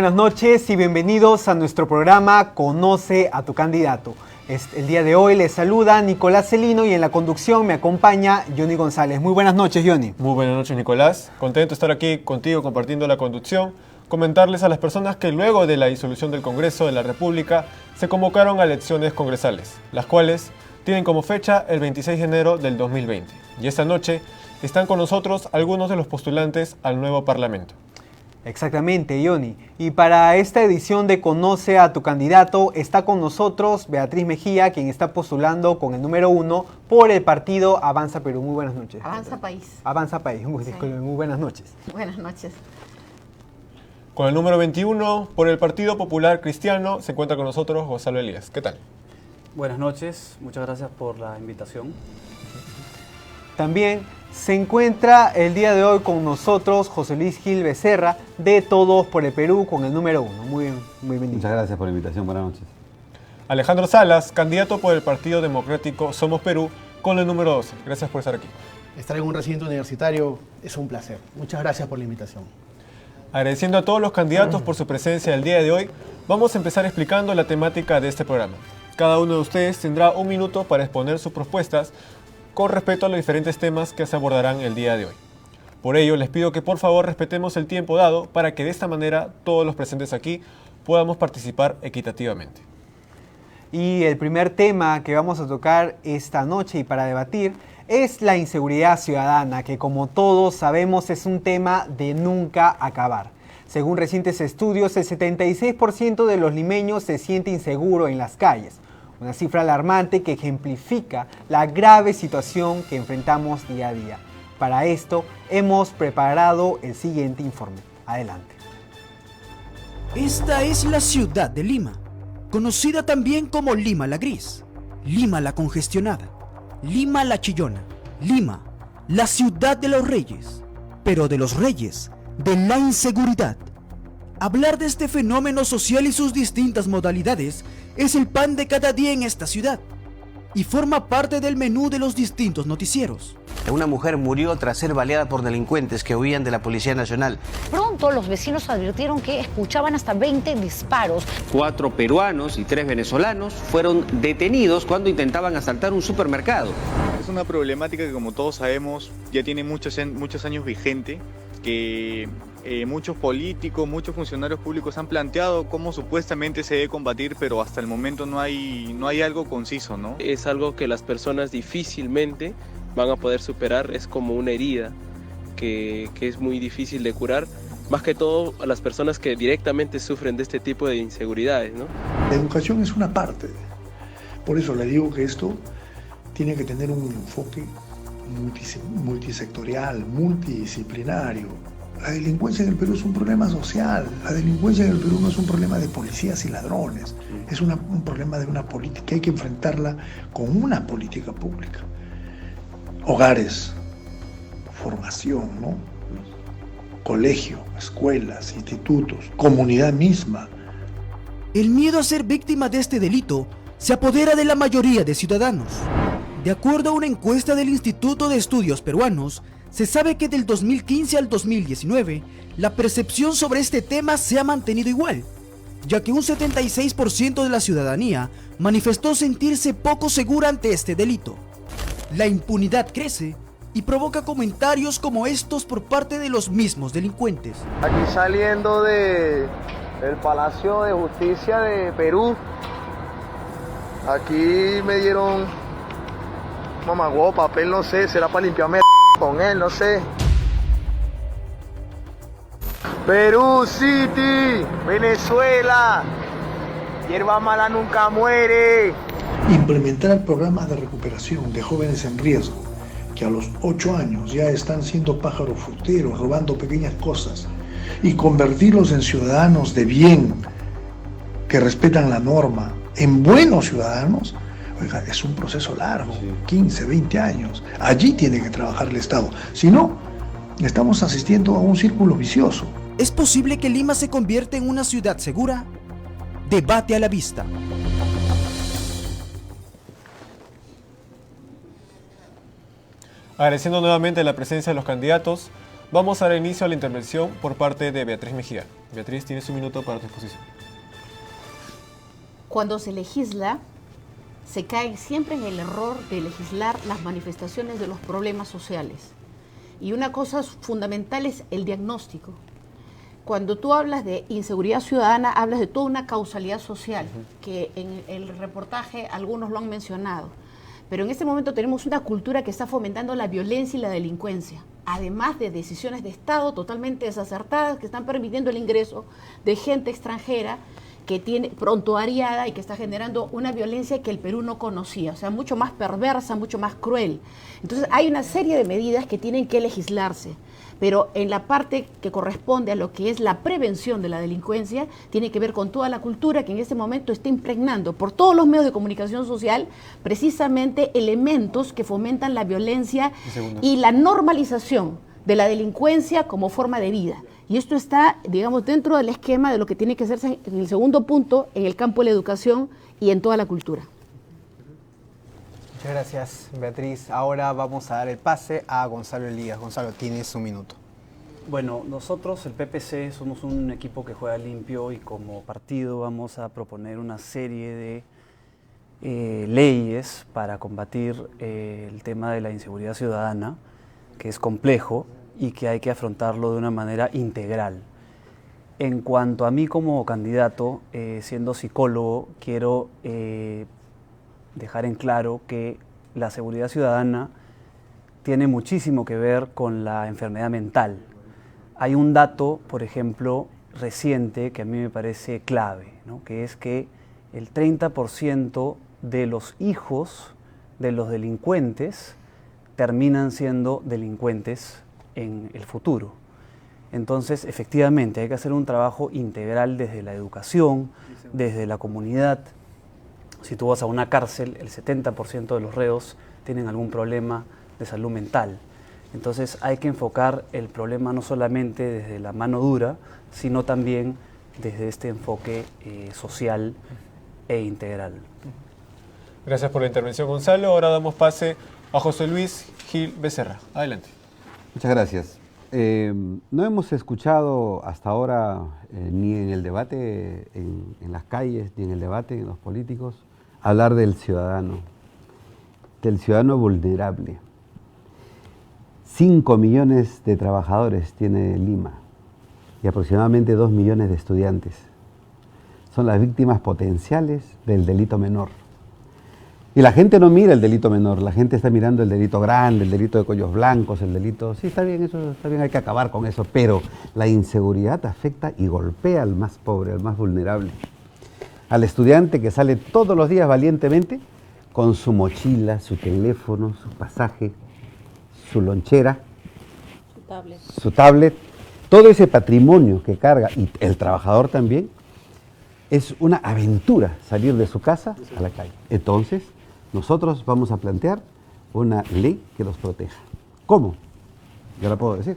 buenas noches y bienvenidos a nuestro programa Conoce a tu candidato. El día de hoy les saluda Nicolás Celino y en la conducción me acompaña Johnny González. Muy buenas noches, Johnny. Muy buenas noches, Nicolás. Contento de estar aquí contigo compartiendo la conducción. Comentarles a las personas que luego de la disolución del Congreso de la República se convocaron a elecciones congresales, las cuales tienen como fecha el 26 de enero del 2020. Y esta noche están con nosotros algunos de los postulantes al nuevo Parlamento. Exactamente, Johnny. Y para esta edición de Conoce a tu candidato está con nosotros Beatriz Mejía, quien está postulando con el número 1 por el partido Avanza Perú. Muy buenas noches. Avanza País. Avanza País, muy buenas noches. Buenas noches. Con el número 21 por el Partido Popular Cristiano se encuentra con nosotros Gonzalo Elías. ¿Qué tal? Buenas noches, muchas gracias por la invitación. También se encuentra el día de hoy con nosotros José Luis Gil Becerra, de Todos por el Perú, con el número 1. Muy bienvenido. Muchas gracias por la invitación, buenas noches. Alejandro Salas, candidato por el Partido Democrático Somos Perú, con el número 12. Gracias por estar aquí. Estar en un recinto universitario es un placer. Muchas gracias por la invitación. Agradeciendo a todos los candidatos por su presencia el día de hoy, vamos a empezar explicando la temática de este programa. Cada uno de ustedes tendrá un minuto para exponer sus propuestas con respecto a los diferentes temas que se abordarán el día de hoy. Por ello, les pido que por favor respetemos el tiempo dado para que de esta manera todos los presentes aquí podamos participar equitativamente. Y el primer tema que vamos a tocar esta noche y para debatir es la inseguridad ciudadana, que como todos sabemos es un tema de nunca acabar. Según recientes estudios, el 76% de los limeños se siente inseguro en las calles. Una cifra alarmante que ejemplifica la grave situación que enfrentamos día a día. Para esto hemos preparado el siguiente informe. Adelante. Esta es la ciudad de Lima, conocida también como Lima la Gris, Lima la Congestionada, Lima la Chillona, Lima, la ciudad de los reyes, pero de los reyes, de la inseguridad. Hablar de este fenómeno social y sus distintas modalidades es el pan de cada día en esta ciudad y forma parte del menú de los distintos noticieros. Una mujer murió tras ser baleada por delincuentes que huían de la Policía Nacional. Pronto los vecinos advirtieron que escuchaban hasta 20 disparos. 4 peruanos y 3 venezolanos fueron detenidos cuando intentaban asaltar un supermercado. Es una problemática que, como todos sabemos, ya tiene muchos años vigente, que muchos políticos, muchos funcionarios públicos han planteado cómo supuestamente se debe combatir, pero hasta el momento no hay algo conciso, ¿no? Es algo que las personas difícilmente van a poder superar, es como una herida que es muy difícil de curar, más que todo a las personas que directamente sufren de este tipo de inseguridades, ¿no? La educación es una parte, por eso le digo que esto tiene que tener un enfoque multisectorial, multidisciplinario. La delincuencia en el Perú es un problema social, la delincuencia en el Perú no es un problema de policías y ladrones, es un problema de una política, hay que enfrentarla con una política pública. Hogares, formación, ¿no? Colegio, escuelas, institutos, comunidad misma. El miedo a ser víctima de este delito se apodera de la mayoría de ciudadanos. De acuerdo a una encuesta del Instituto de Estudios Peruanos, se sabe que del 2015 al 2019, la percepción sobre este tema se ha mantenido igual, ya que un 76% de la ciudadanía manifestó sentirse poco segura ante este delito. La impunidad crece y provoca comentarios como estos por parte de los mismos delincuentes. Aquí saliendo del Palacio de Justicia de Perú, aquí me dieron mamagüo, papel, no sé, será para limpiarme con él, no sé. Perú City, Venezuela, hierba mala nunca muere. Implementar programas de recuperación de jóvenes en riesgo, que a los 8 años ya están siendo pájaros fruteros, robando pequeñas cosas, y convertirlos en ciudadanos de bien, que respetan la norma, en buenos ciudadanos. Oiga, es un proceso largo, 15, 20 años. Allí tiene que trabajar el Estado. Si no, estamos asistiendo a un círculo vicioso. ¿Es posible que Lima se convierta en una ciudad segura? Debate a la vista. Agradeciendo nuevamente la presencia de los candidatos, Vamos a dar inicio a la intervención por parte de Beatriz Mejía. Beatriz, tienes un minuto para tu exposición. Cuando se legisla, se cae siempre en el error de legislar las manifestaciones de los problemas sociales. Y una cosa fundamental es el diagnóstico. Cuando tú hablas de inseguridad ciudadana, hablas de toda una causalidad social, que en el reportaje algunos lo han mencionado. Pero en este momento tenemos una cultura que está fomentando la violencia y la delincuencia, además de decisiones de Estado totalmente desacertadas que están permitiendo el ingreso de gente extranjera que tiene prontuariada y que está generando una violencia que el Perú no conocía, o sea, mucho más perversa, mucho más cruel. Entonces hay una serie de medidas que tienen que legislarse, pero en la parte que corresponde a lo que es la prevención de la delincuencia, tiene que ver con toda la cultura que en este momento está impregnando por todos los medios de comunicación social precisamente elementos que fomentan la violencia y la normalización de la delincuencia como forma de vida. Y esto está, digamos, dentro del esquema de lo que tiene que hacerse en el segundo punto, en el campo de la educación y en toda la cultura. Muchas gracias, Beatriz. Ahora vamos a dar el pase a Gonzalo Elías. Gonzalo, tienes un minuto. Bueno, nosotros, el PPC, somos un equipo que juega limpio y como partido vamos a proponer una serie de leyes para combatir el tema de la inseguridad ciudadana, que es complejo y que hay que afrontarlo de una manera integral. En cuanto a mí como candidato, siendo psicólogo, quiero dejar en claro que la seguridad ciudadana tiene muchísimo que ver con la enfermedad mental. Hay un dato, por ejemplo, reciente que a mí me parece clave, ¿no? Que es que el 30% de los hijos de los delincuentes terminan siendo delincuentes en el futuro. Entonces, efectivamente, hay que hacer un trabajo integral desde la educación, desde la comunidad. Si tú vas a una cárcel, el 70% de los reos tienen algún problema de salud mental. Entonces, hay que enfocar el problema no solamente desde la mano dura, sino también desde este enfoque social e integral. Gracias por la intervención, Gonzalo. Ahora damos pase a José Luis Gil Becerra. Adelante. Muchas gracias. No hemos escuchado hasta ahora, ni en el debate en las calles, ni en el debate en los políticos, hablar del ciudadano vulnerable. 5 millones de trabajadores tiene Lima y aproximadamente 2 millones de estudiantes. Son las víctimas potenciales del delito menor. Y la gente no mira el delito menor, la gente está mirando el delito grande, el delito de cuellos blancos, el delito... Sí, está bien, eso está bien, hay que acabar con eso, pero la inseguridad afecta y golpea al más pobre, al más vulnerable. Al estudiante que sale todos los días valientemente con su mochila, su teléfono, su pasaje, su lonchera, su tablet, todo ese patrimonio que carga, y el trabajador también, es una aventura salir de su casa a la calle. Entonces, nosotros vamos a plantear una ley que los proteja. ¿Cómo? Yo la puedo decir.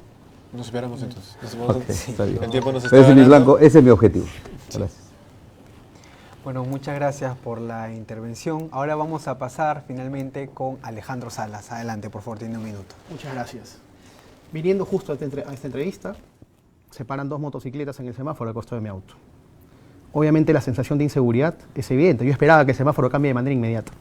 Nos esperamos entonces. Okay, está bien. El tiempo nos está ese, es mi ganando. ese es mi objetivo. Gracias. Bueno, muchas gracias por la intervención. Ahora vamos a pasar finalmente con Alejandro Salas. Adelante, por favor, tiene un minuto. Muchas gracias. Viniendo justo a esta entrevista, se paran 2 motocicletas en el semáforo al costado de mi auto. Obviamente la sensación de inseguridad es evidente. Yo esperaba que el semáforo cambie de manera inmediata.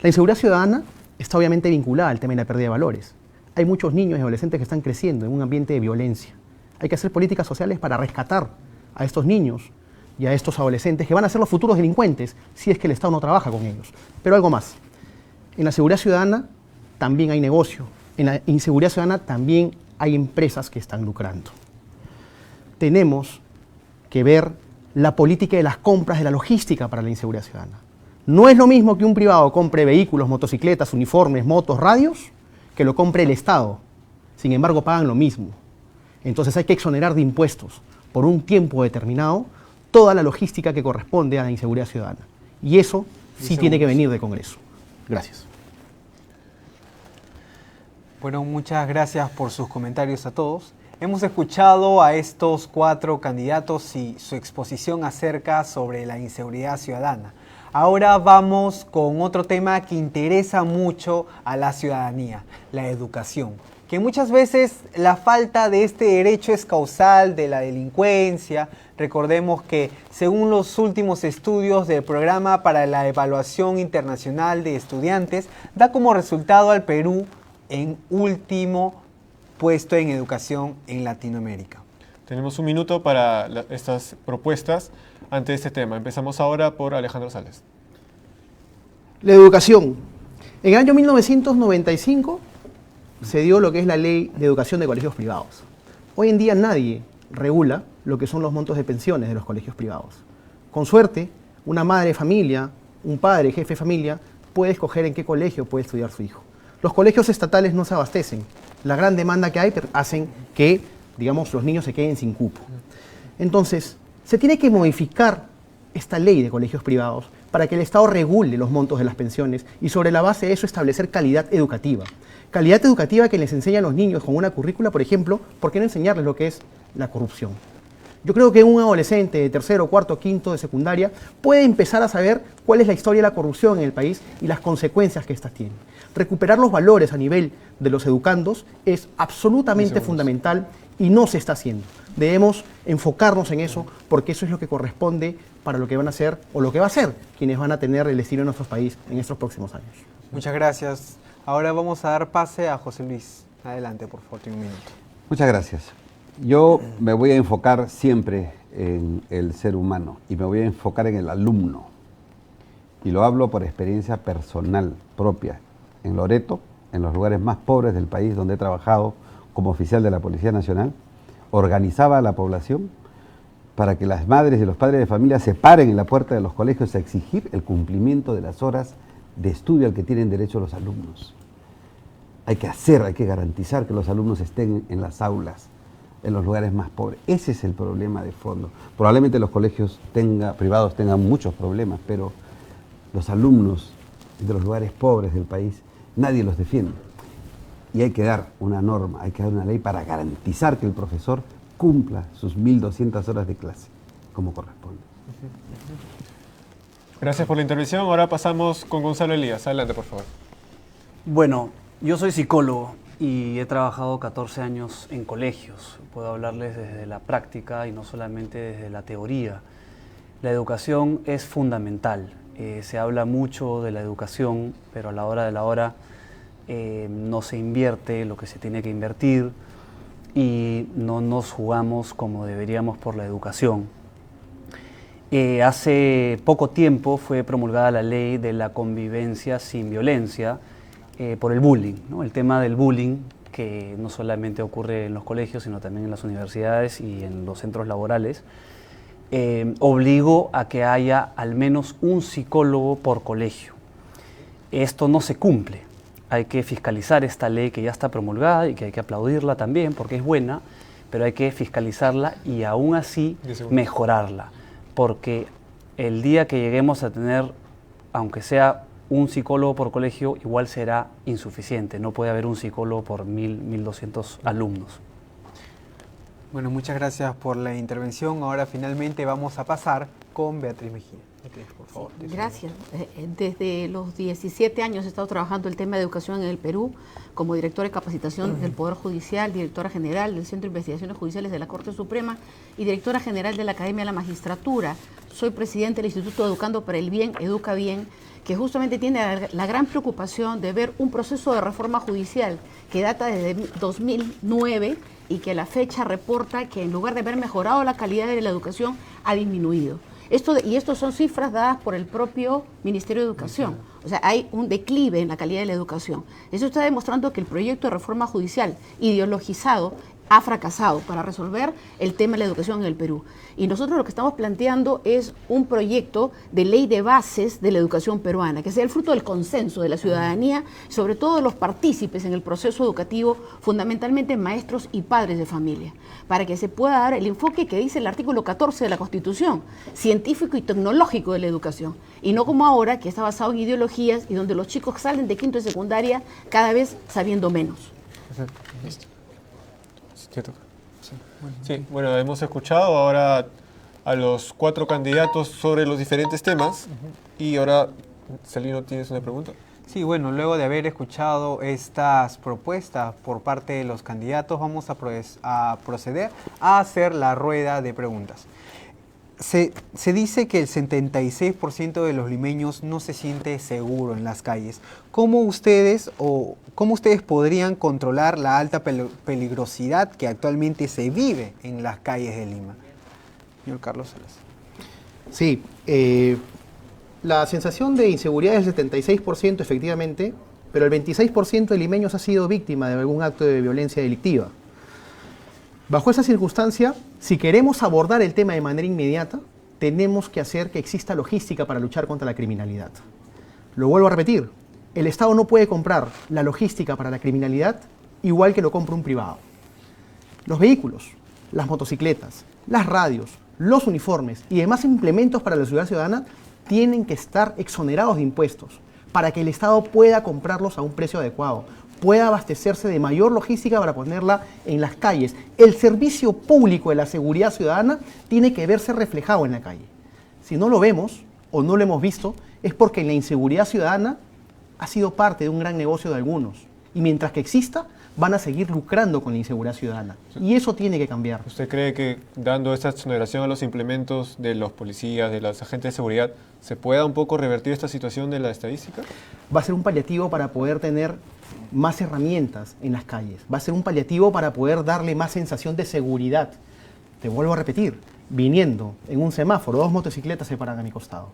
La inseguridad ciudadana está obviamente vinculada al tema de la pérdida de valores. Hay muchos niños y adolescentes que están creciendo en un ambiente de violencia. Hay que hacer políticas sociales para rescatar a estos niños y a estos adolescentes que van a ser los futuros delincuentes si es que el Estado no trabaja con ellos. Pero algo más. En la seguridad ciudadana también hay negocio. En la inseguridad ciudadana también hay empresas que están lucrando. Tenemos que ver la política de las compras de la logística para la inseguridad ciudadana. No es lo mismo que un privado compre vehículos, motocicletas, uniformes, motos, radios, que lo compre el Estado. Sin embargo, pagan lo mismo. Entonces hay que exonerar de impuestos por un tiempo determinado toda la logística que corresponde a la inseguridad ciudadana. Y eso sí tiene que venir del Congreso. Gracias. Bueno, muchas gracias por sus comentarios a todos. Hemos escuchado a estos 4 candidatos y su exposición acerca sobre la inseguridad ciudadana. Ahora vamos con otro tema que interesa mucho a la ciudadanía, la educación. que muchas veces la falta de este derecho es causal de la delincuencia. Recordemos que según los últimos estudios del Programa para la Evaluación Internacional de Estudiantes, da como resultado al Perú en último puesto en educación en Latinoamérica. Tenemos un minuto para estas propuestas ante este tema. Empezamos ahora por Alejandro Sales. La educación. En el año 1995 se dio lo que es la Ley de Educación de Colegios Privados. Hoy en día nadie regula lo que son los montos de pensiones de los colegios privados. Con suerte, una madre de familia, un padre, jefe de familia, puede escoger en qué colegio puede estudiar su hijo. Los colegios estatales no se abastecen. La gran demanda que hay hacen que, digamos, los niños se queden sin cupo. Entonces, se tiene que modificar esta ley de colegios privados para que el Estado regule los montos de las pensiones y sobre la base de eso establecer calidad educativa. Calidad educativa que les enseña a los niños con una currícula, por ejemplo, ¿por qué no enseñarles lo que es la corrupción? Yo creo que un adolescente de tercero, cuarto, quinto de secundaria puede empezar a saber cuál es la historia de la corrupción en el país y las consecuencias que éstas tienen. Recuperar los valores a nivel de los educandos es absolutamente fundamental y no se está haciendo. Debemos enfocarnos en eso porque eso es lo que corresponde para lo que van a hacer o lo que va a ser quienes van a tener el destino de nuestro país en estos próximos años. Muchas gracias. Ahora vamos a dar pase a José Luis. Adelante, por favor, tiene un minuto. Muchas gracias. Yo me voy a enfocar siempre en el ser humano y me voy a enfocar en el alumno. Y lo hablo por experiencia personal propia. En Loreto, en los lugares más pobres del país donde he trabajado como oficial de la Policía Nacional, organizaba a la población para que las madres y los padres de familia se paren en la puerta de los colegios a exigir el cumplimiento de las horas de estudio al que tienen derecho los alumnos. Hay que garantizar que los alumnos estén en las aulas, en los lugares más pobres. Ese es el problema de fondo. Probablemente los colegios privados tengan muchos problemas, pero los alumnos de los lugares pobres del país, nadie los defiende. Y hay que dar una norma, hay que dar una ley para garantizar que el profesor cumpla sus 1.200 horas de clase, como corresponde. Gracias por la intervención. Ahora pasamos con Gonzalo Elías. Adelante, por favor. Bueno, yo soy psicólogo y he trabajado 14 años en colegios. Puedo hablarles desde la práctica y no solamente desde la teoría. La educación es fundamental. Se habla mucho de la educación, pero a la hora de la hora no se invierte lo que se tiene que invertir y no nos jugamos como deberíamos por la educación. Hace poco tiempo fue promulgada la ley de la convivencia sin violencia por el bullying, ¿no? El tema del bullying, que no solamente ocurre en los colegios, sino también en las universidades y en los centros laborales, obligó a que haya al menos un psicólogo por colegio. Esto no se cumple. Hay que fiscalizar esta ley que ya está promulgada y que hay que aplaudirla también porque es buena, pero hay que fiscalizarla y aún así mejorarla. Porque el día que lleguemos a tener, aunque sea un psicólogo por colegio, igual será insuficiente. No puede haber un psicólogo por 1.200 alumnos. Bueno, muchas gracias por la intervención. Ahora finalmente vamos a pasar con Beatriz Mejía. Beatriz, por favor. Gracias. Desde los 17 años he estado trabajando el tema de educación en el Perú como directora de capacitación del Poder Judicial, directora general del Centro de Investigaciones Judiciales de la Corte Suprema y directora general de la Academia de la Magistratura. Soy presidente del Instituto Educando para el Bien, Educa Bien, que justamente tiene la gran preocupación de ver un proceso de reforma judicial que data desde 2009 y que a la fecha reporta que en lugar de haber mejorado la calidad de la educación, ha disminuido. Estos son cifras dadas por el propio Ministerio de Educación. O sea, hay un declive en la calidad de la educación. Eso está demostrando que el proyecto de reforma judicial ideologizado ha fracasado para resolver el tema de la educación en el Perú. Y nosotros lo que estamos planteando es un proyecto de ley de bases de la educación peruana, que sea el fruto del consenso de la ciudadanía, sobre todo de los partícipes en el proceso educativo, fundamentalmente maestros y padres de familia, para que se pueda dar el enfoque que dice el artículo 14 de la Constitución, científico y tecnológico de la educación, y no como ahora, que está basado en ideologías y donde los chicos salen de quinto y secundaria cada vez sabiendo menos. Listo. Sí, bueno, hemos escuchado ahora a los 4 candidatos sobre los diferentes temas y ahora, Celino, ¿tienes una pregunta? Sí, bueno, luego de haber escuchado estas propuestas por parte de los candidatos, vamos a proceder a hacer la rueda de preguntas. Se dice que el 76% de los limeños no se siente seguro en las calles. ¿Cómo ustedes podrían controlar la alta peligrosidad que actualmente se vive en las calles de Lima? Señor Carlos Salas. Sí, la sensación de inseguridad es del 76% efectivamente, pero el 26% de limeños ha sido víctima de algún acto de violencia delictiva. Bajo esa circunstancia, si queremos abordar el tema de manera inmediata, tenemos que hacer que exista logística para luchar contra la criminalidad. Lo vuelvo a repetir, el Estado no puede comprar la logística para la criminalidad igual que lo compra un privado. Los vehículos, las motocicletas, las radios, los uniformes y demás implementos para la seguridad ciudadana tienen que estar exonerados de impuestos para que el Estado pueda comprarlos a un precio adecuado, pueda abastecerse de mayor logística para ponerla en las calles. El servicio público de la seguridad ciudadana tiene que verse reflejado en la calle. Si no lo vemos o no lo hemos visto, es porque la inseguridad ciudadana ha sido parte de un gran negocio de algunos. Y mientras que exista, van a seguir lucrando con la inseguridad ciudadana. Y eso tiene que cambiar. ¿Usted cree que dando esta exoneración a los implementos de los policías, de los agentes de seguridad, se pueda un poco revertir esta situación de la estadística? Va a ser un paliativo para poder tener más herramientas en las calles. Va a ser un paliativo para poder darle más sensación de seguridad. Te vuelvo a repetir, viniendo en un semáforo, 2 motocicletas se paran a mi costado.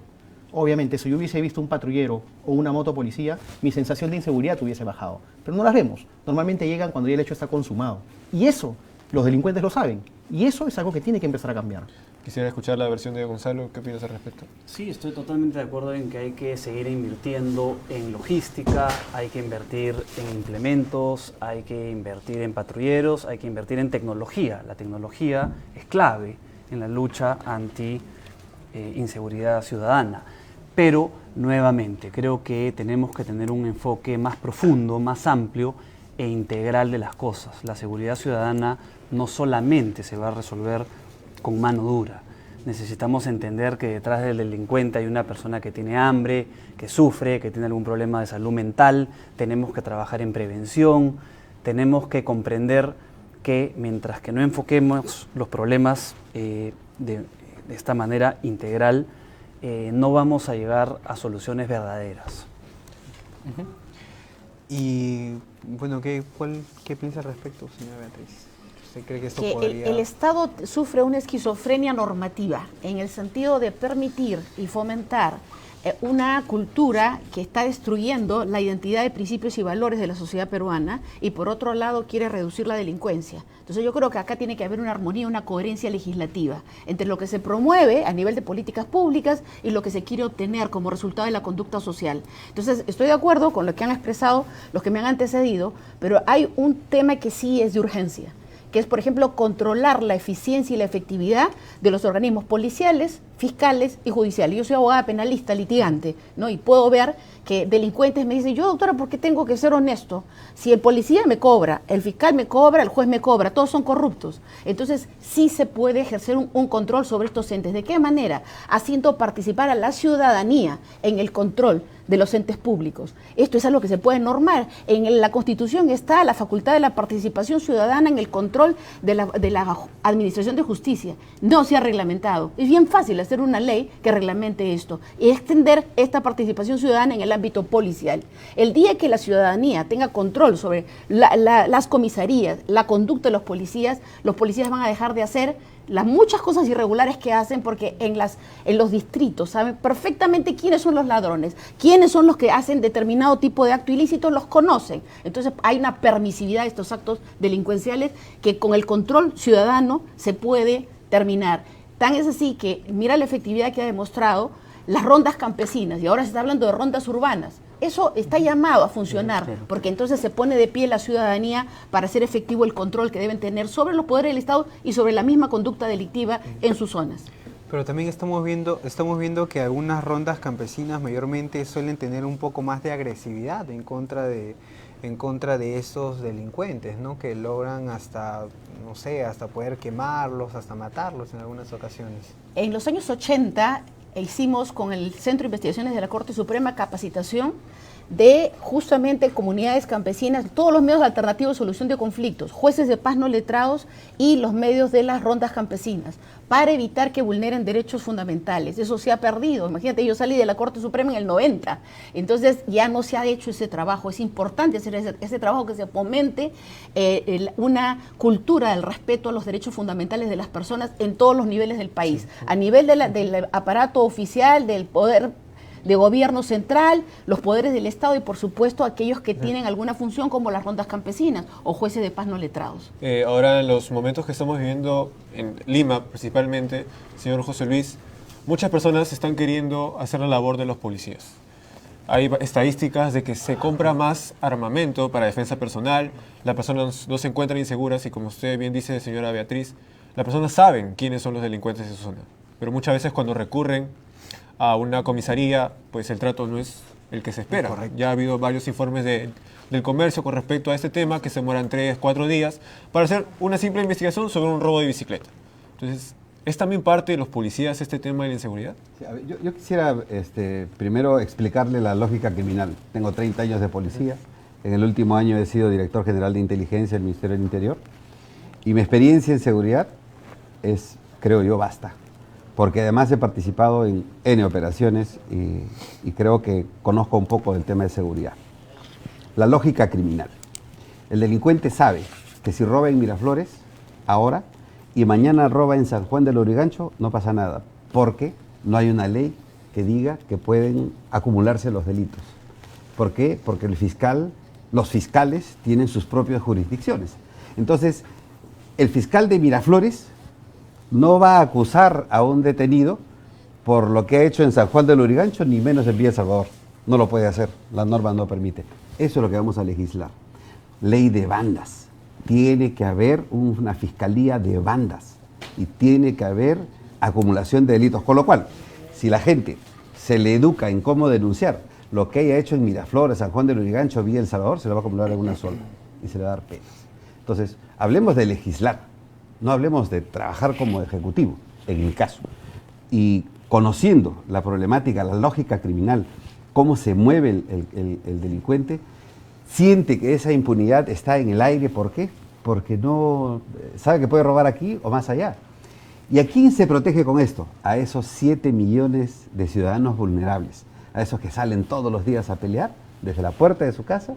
Obviamente, si yo hubiese visto un patrullero o una moto policía, mi sensación de inseguridad hubiese bajado. Pero no las vemos. Normalmente llegan cuando ya el hecho está consumado. Y eso, los delincuentes lo saben. Y eso es algo que tiene que empezar a cambiar. Quisiera escuchar la versión de Gonzalo. ¿Qué opinas al respecto? Sí, estoy totalmente de acuerdo en que hay que seguir invirtiendo en logística, hay que invertir en implementos, hay que invertir en patrulleros, hay que invertir en tecnología. La tecnología es clave en la lucha anti inseguridad ciudadana. Pero, nuevamente, creo que tenemos que tener un enfoque más profundo, más amplio e integral de las cosas. La seguridad ciudadana no solamente se va a resolver con mano dura. Necesitamos entender que detrás del delincuente hay una persona que tiene hambre, que sufre, que tiene algún problema de salud mental. Tenemos que trabajar en prevención, tenemos que comprender que mientras que no enfoquemos los problemas de esta manera integral, no vamos a llegar a soluciones verdaderas. Y bueno, ¿qué piensa al respecto, señora Beatriz? ¿Usted cree que esto que podría...? el Estado sufre una esquizofrenia normativa en el sentido de permitir y fomentar una cultura que está destruyendo la identidad de principios y valores de la sociedad peruana y por otro lado quiere reducir la delincuencia. Entonces yo creo que acá tiene que haber una armonía, una coherencia legislativa entre lo que se promueve a nivel de políticas públicas y lo que se quiere obtener como resultado de la conducta social. Entonces estoy de acuerdo con lo que han expresado los que me han antecedido, pero hay un tema que sí es de urgencia, que es, por ejemplo, controlar la eficiencia y la efectividad de los organismos policiales, fiscales y judiciales. Yo soy abogada penalista, litigante, ¿no? Y puedo ver que delincuentes me dicen, yo, doctora, ¿por qué tengo que ser honesto? Si el policía me cobra, el fiscal me cobra, el juez me cobra, todos son corruptos. Entonces, sí se puede ejercer un control sobre estos entes. ¿De qué manera? Haciendo participar a la ciudadanía en el control de los entes públicos. Esto es algo que se puede normar. En la Constitución está la facultad de la participación ciudadana en el control de la administración de justicia. No se ha reglamentado. Es bien fácil hacer una ley que reglamente esto y extender esta participación ciudadana en el ámbito policial. El día que la ciudadanía tenga control sobre las comisarías, la conducta de los policías van a dejar de hacer las muchas cosas irregulares que hacen, porque en los distritos saben perfectamente quiénes son los ladrones, quiénes son los que hacen determinado tipo de acto ilícito, los conocen. Entonces hay una permisividad de estos actos delincuenciales que con el control ciudadano se puede terminar. Tan es así que mira la efectividad que ha demostrado las rondas campesinas, y ahora se está hablando de rondas urbanas. Eso está llamado a funcionar, porque entonces se pone de pie la ciudadanía para hacer efectivo el control que deben tener sobre los poderes del Estado y sobre la misma conducta delictiva en sus zonas. Pero también estamos viendo que algunas rondas campesinas mayormente suelen tener un poco más de agresividad en contra de esos delincuentes, ¿no? Que logran hasta poder quemarlos, hasta matarlos en algunas ocasiones. En los años 80 hicimos con el Centro de Investigaciones de la Corte Suprema capacitación de justamente comunidades campesinas, todos los medios alternativos de solución de conflictos, jueces de paz no letrados y los medios de las rondas campesinas, para evitar que vulneren derechos fundamentales. Eso se ha perdido. Imagínate, yo salí de la Corte Suprema en el 90, entonces ya no se ha hecho ese trabajo. Es importante hacer ese trabajo, que se fomente una cultura del respeto a los derechos fundamentales de las personas en todos los niveles del país, a nivel del aparato oficial, del poder de gobierno central, los poderes del Estado y por supuesto aquellos que tienen alguna función como las rondas campesinas o jueces de paz no letrados. Ahora, en los momentos que estamos viviendo en Lima principalmente, señor José Luis, muchas personas están queriendo hacer la labor de los policías. Hay estadísticas de que se compra más armamento para defensa personal, las personas no se encuentran inseguras y, como usted bien dice, señora Beatriz, las personas saben quiénes son los delincuentes de su zona, pero muchas veces cuando recurren a una comisaría, pues el trato no es el que se espera. Correcto. Ya ha habido varios informes del comercio con respecto a este tema, que se demoran 3, 4 días para hacer una simple investigación sobre un robo de bicicleta. Entonces, ¿es también parte de los policías este tema de la inseguridad? Sí, a ver, yo quisiera primero explicarle la lógica criminal. Tengo 30 años de policía, en el último año he sido director general de inteligencia del Ministerio del Interior, y mi experiencia en seguridad es, creo yo, vasta. Porque además he participado en N operaciones y creo que conozco un poco del tema de seguridad. La lógica criminal. El delincuente sabe que si roba en Miraflores, ahora, y mañana roba en San Juan del Lurigancho, no pasa nada, porque no hay una ley que diga que pueden acumularse los delitos. ¿Por qué? Porque los fiscales tienen sus propias jurisdicciones. Entonces, el fiscal de Miraflores no va a acusar a un detenido por lo que ha hecho en San Juan del Lurigancho, ni menos en Villa El Salvador. No lo puede hacer, la norma no permite. Eso es lo que vamos a legislar. Ley de bandas. Tiene que haber una fiscalía de bandas y tiene que haber acumulación de delitos. Con lo cual, si la gente se le educa en cómo denunciar lo que haya hecho en Miraflores, San Juan del Lurigancho, Villa El Salvador, se le va a acumular en una sola y se le va a dar penas. Entonces, hablemos de legislar. No hablemos de trabajar como ejecutivo, en mi caso. Y conociendo la problemática, la lógica criminal, cómo se mueve el delincuente, siente que esa impunidad está en el aire. ¿Por qué? Porque no sabe que puede robar aquí o más allá. ¿Y a quién se protege con esto? A esos 7 millones de ciudadanos vulnerables, a esos que salen todos los días a pelear desde la puerta de su casa,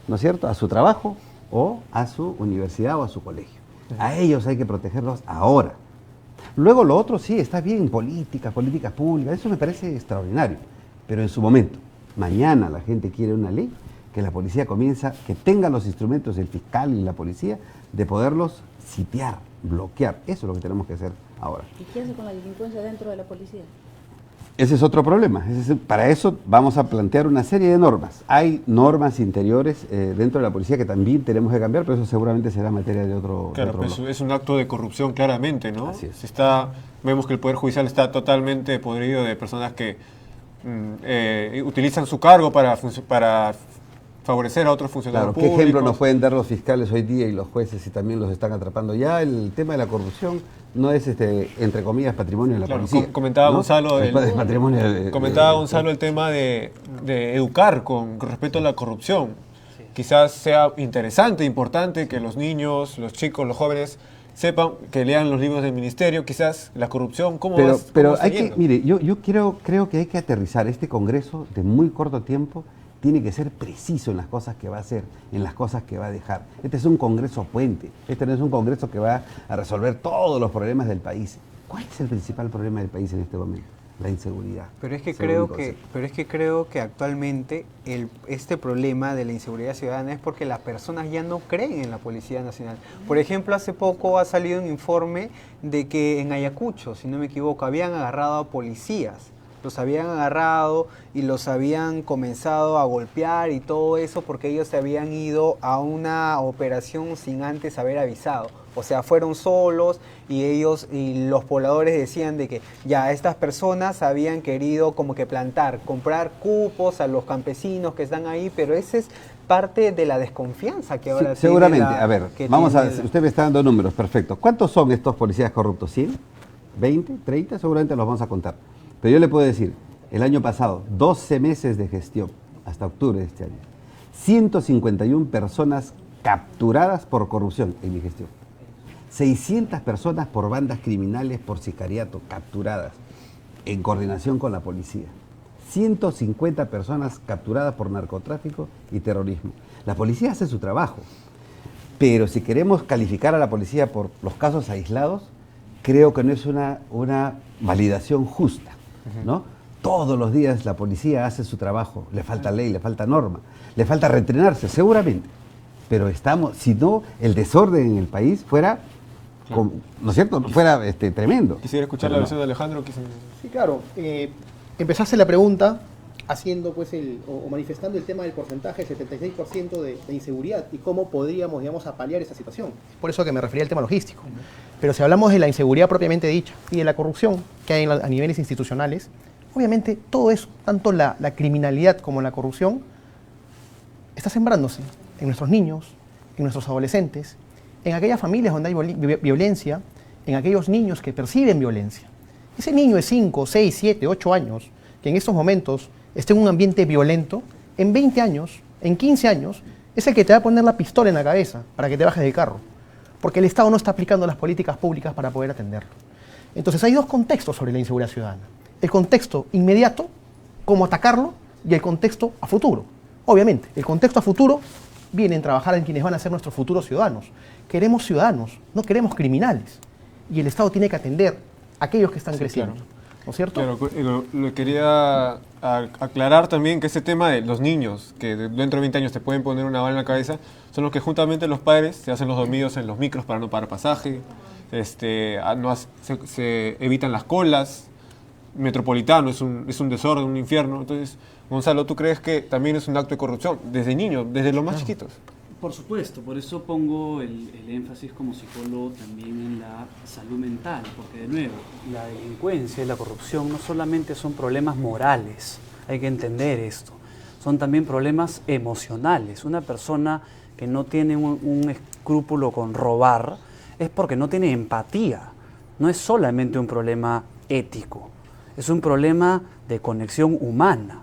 ¿no es cierto?, a su trabajo o a su universidad o a su colegio. A ellos hay que protegerlos ahora. Luego lo otro sí, está bien, políticas públicas, eso me parece extraordinario. Pero en su momento, mañana la gente quiere una ley, que la policía comienza, que tenga los instrumentos, el fiscal y la policía, de poderlos sitiar, bloquear. Eso es lo que tenemos que hacer ahora. ¿Y qué hace con la delincuencia dentro de la policía? Ese es otro problema. Para eso vamos a plantear una serie de normas. Hay normas interiores dentro de la policía que también tenemos que cambiar, pero eso seguramente será materia de otro... Claro, pues es un acto de corrupción claramente, ¿no? Así es. Vemos que el Poder Judicial está totalmente podrido de personas que utilizan su cargo para favorecer a otros funcionarios públicos. ¿Qué ejemplo nos pueden dar los fiscales hoy día y los jueces si también los están atrapando? Ya el tema de la corrupción no es, entre comillas, patrimonio de la policía. Comentaba, ¿no?, Gonzalo, Gonzalo el tema de educar con respecto a la corrupción. Sí. Quizás sea interesante, importante que los niños, los chicos, los jóvenes sepan, que lean los libros del ministerio, quizás la corrupción, pero hay que, mire, yo creo que hay que aterrizar este Congreso de muy corto tiempo. Tiene que ser preciso en las cosas que va a hacer, en las cosas que va a dejar. Este es un Congreso puente, este no es un Congreso que va a resolver todos los problemas del país. ¿Cuál es el principal problema del país en este momento? La inseguridad. Pero es que creo que actualmente este problema de la inseguridad ciudadana es porque las personas ya no creen en la Policía Nacional. Por ejemplo, hace poco ha salido un informe de que en Ayacucho, si no me equivoco, habían agarrado a policías. Los habían agarrado y los habían comenzado a golpear y todo eso porque ellos se habían ido a una operación sin antes haber avisado. O sea, fueron solos y los pobladores decían de que ya estas personas habían querido como que comprar cupos a los campesinos que están ahí, pero ese es parte de la desconfianza que ahora tiene. Seguramente, usted me está dando números, perfecto. ¿Cuántos son estos policías corruptos? ¿100? ¿20? ¿30? Seguramente los vamos a contar. Pero yo le puedo decir, el año pasado, 12 meses de gestión, hasta octubre de este año, 151 personas capturadas por corrupción en mi gestión. 600 personas por bandas criminales, por sicariato, capturadas en coordinación con la policía. 150 personas capturadas por narcotráfico y terrorismo. La policía hace su trabajo, pero si queremos calificar a la policía por los casos aislados, creo que no es una validación justa, ¿no? Todos los días la policía hace su trabajo, le falta ley, le falta norma, le falta reentrenarse, seguramente. Pero si no, el desorden en el país fuera, ¿no es cierto? Fuera tremendo. Quisiera escuchar la versión de Alejandro. Sí, claro. Empezaste la pregunta haciendo o manifestando el tema del porcentaje, 76% de inseguridad y cómo podríamos, digamos, paliar esa situación. Por eso que me refería al tema logístico. Pero si hablamos de la inseguridad propiamente dicha y de la corrupción que hay a niveles institucionales, obviamente todo eso, tanto la criminalidad como la corrupción, está sembrándose en nuestros niños, en nuestros adolescentes, en aquellas familias donde hay violencia, en aquellos niños que perciben violencia. Ese niño de 5, 6, 7, 8 años, que en estos momentos esté en un ambiente violento, en 20 años, en 15 años, es el que te va a poner la pistola en la cabeza para que te bajes del carro, porque el Estado no está aplicando las políticas públicas para poder atenderlo. Entonces hay dos contextos sobre la inseguridad ciudadana. El contexto inmediato, cómo atacarlo, y el contexto a futuro. Obviamente, el contexto a futuro viene en trabajar en quienes van a ser nuestros futuros ciudadanos. Queremos ciudadanos, no queremos criminales. Y el Estado tiene que atender a aquellos que están creciendo. Claro. ¿No es cierto? Claro, lo quería aclarar también que ese tema de los niños, que dentro de 20 años te pueden poner una bala en la cabeza, son los que juntamente los padres se hacen los dormidos en los micros para no pagar pasaje, se evitan las colas. Metropolitano es un desorden, un infierno. Entonces, Gonzalo, ¿tú crees que también es un acto de corrupción desde niños, desde los más chiquitos? Por supuesto, por eso pongo el énfasis como psicólogo también en la salud mental, porque de nuevo, la delincuencia y la corrupción no solamente son problemas morales, hay que entender esto, son también problemas emocionales. Una persona que no tiene un escrúpulo con robar es porque no tiene empatía, no es solamente un problema ético. Es un problema de conexión humana.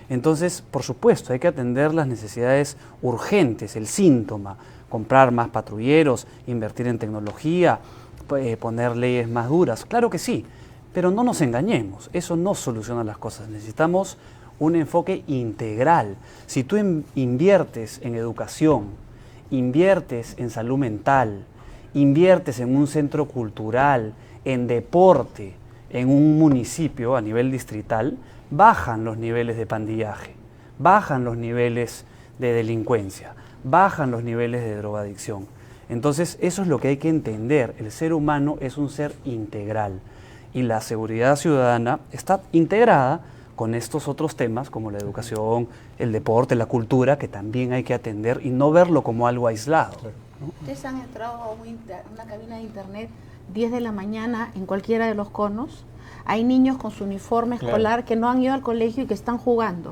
Entonces, por supuesto, hay que atender las necesidades urgentes, el síntoma, comprar más patrulleros, invertir en tecnología, poner leyes más duras. Claro que sí, pero no nos engañemos, eso no soluciona las cosas. Necesitamos un enfoque integral. Si tú inviertes en educación, inviertes en salud mental, inviertes en un centro cultural, en deporte, en un municipio a nivel distrital, bajan los niveles de pandillaje, bajan los niveles de delincuencia, bajan los niveles de drogadicción. Entonces, eso es lo que hay que entender. El ser humano es un ser integral y la seguridad ciudadana está integrada con estos otros temas como la educación, el deporte, la cultura, que también hay que atender y no verlo como algo aislado, ¿no? Ustedes han entrado a una cabina de internet 10 de la mañana en cualquiera de los conos. Hay niños con su uniforme escolar que no han ido al colegio y que están jugando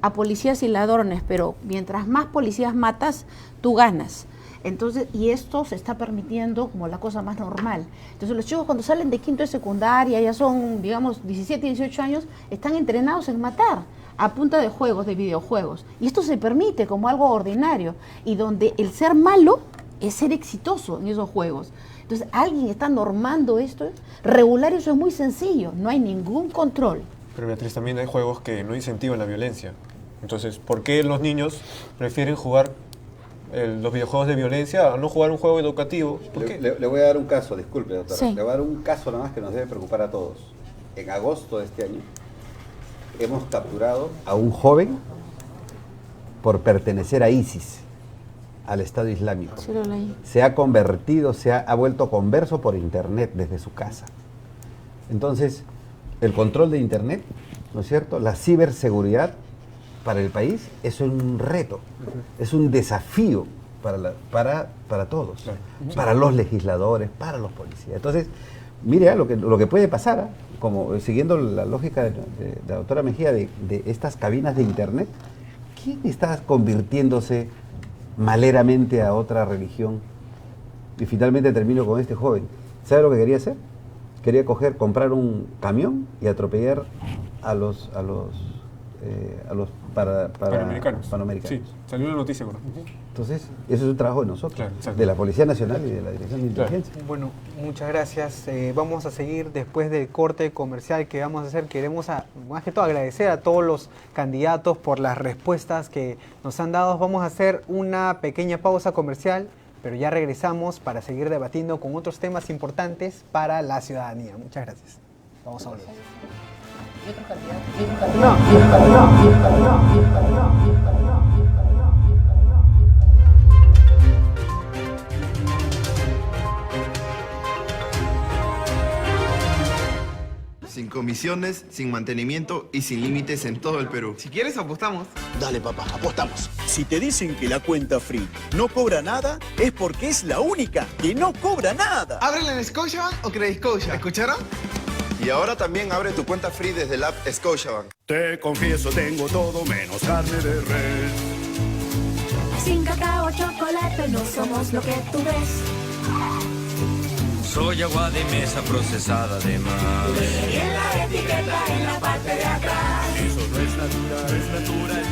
a policías y ladrones, pero mientras más policías matas, tú ganas. Entonces, y esto se está permitiendo como la cosa más normal. Entonces los chicos cuando salen de quinto de secundaria, ya son, digamos, 17, 18 años, están entrenados en matar a punta de juegos, de videojuegos. Y esto se permite como algo ordinario, y donde el ser malo es ser exitoso en esos juegos. Entonces, alguien está normando esto. Regular eso es muy sencillo, no hay ningún control. Pero Beatriz, también hay juegos que no incentivan la violencia. Entonces, ¿por qué los niños prefieren jugar los videojuegos de violencia a no jugar un juego educativo? ¿Por qué? Le voy a dar un caso, disculpe, doctora. Sí. Le voy a dar un caso nada más que nos debe preocupar a todos. En agosto de este año hemos capturado a un joven por pertenecer a ISIS, al Estado Islámico. Sí, lo leí. Se ha convertido, ha vuelto converso por internet desde su casa. Entonces, el control de internet, ¿no es cierto? La ciberseguridad para el país es un reto, es un desafío para todos, para los legisladores, para los policías. Entonces, mire lo que puede pasar, como siguiendo la lógica de la doctora Mejía de estas cabinas de internet, ¿quién está convirtiéndose maleramente a otra religión? Y finalmente termino con este joven. ¿Sabe lo que quería hacer? quería comprar un camión y atropellar a los Panamericanos. Panamericanos. Sí, salió una noticia con Entonces, eso es un trabajo de nosotros, Claro, de la Policía Nacional y de la Dirección de Inteligencia. Bueno, muchas gracias. Vamos a seguir después del corte comercial que vamos a hacer. Queremos, más que todo, agradecer a todos los candidatos por las respuestas que nos han dado. Vamos a hacer una pequeña pausa comercial, pero ya regresamos para seguir debatiendo con otros temas importantes para la ciudadanía. Muchas gracias. Vamos a volver. ¿Y otro candidato? Sin comisiones, sin mantenimiento y sin límites en todo el Perú. Si quieres, apostamos. Dale, papá, apostamos. Si te dicen que la cuenta Free no cobra nada, es porque es la única que no cobra nada. Ábrela en Scotiabank o Credit Scotia. ¿Escucharon? Y ahora también abre tu cuenta Free desde el app Scotiabank. Te confieso, tengo todo menos carne de res. Sin cacao o chocolate no somos lo que tú ves. Soy agua de mesa procesada de mar. Y en la etiqueta en la parte de atrás. Eso no es natural, es natural.